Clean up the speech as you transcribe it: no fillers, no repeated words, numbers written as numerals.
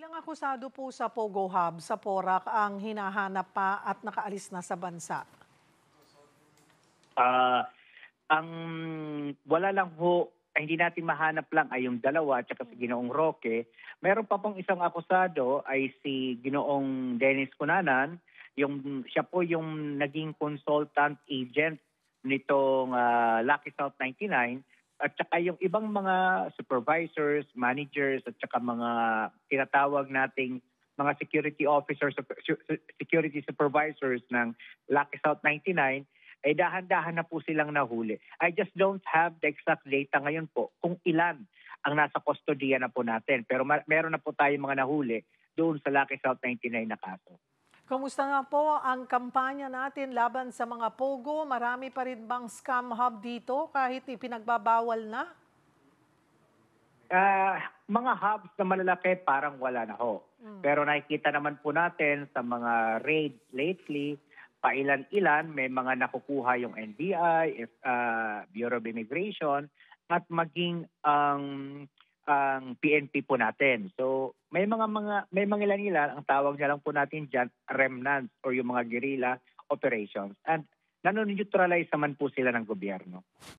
Ilang akusado po sa Pogo Hub sa Porac ang hinahanap pa at nakaalis na sa bansa? Ah, ang wala lang ho, hindi natin mahanap lang ay yung dalawa at saka si Ginoong Roque. Meron pa pong isang akusado ay si Ginoong Dennis Cunanan, siya po yung naging consultant agent nitong Lucky South 99 at saka yung ibang mga supervisors, managers at saka mga tinatawag nating mga security officers, security supervisors ng Lucky South 99 ay dahan-dahan na po silang nahuli. I just don't have the exact data ngayon po kung ilan ang nasa kustodiya na po natin. Pero meron na po tayong mga nahuli doon sa Lucky South 99 na kaso. Kamusta nga po ang kampanya natin laban sa mga Pogo? Marami pa rin bang scam hub dito kahit ipinagbabawal na? Mga hubs na malalaki parang wala na ho. Pero nakikita naman po natin sa mga raids lately, pailan-ilan may mga nakukuha yung NBI, Bureau of Immigration, at maging ang PNP po natin. So may mga ilan ang tawag niya lang po natin diyan remnants or yung mga guerrilla operations. And nano-neutralize naman po sila ng gobyerno.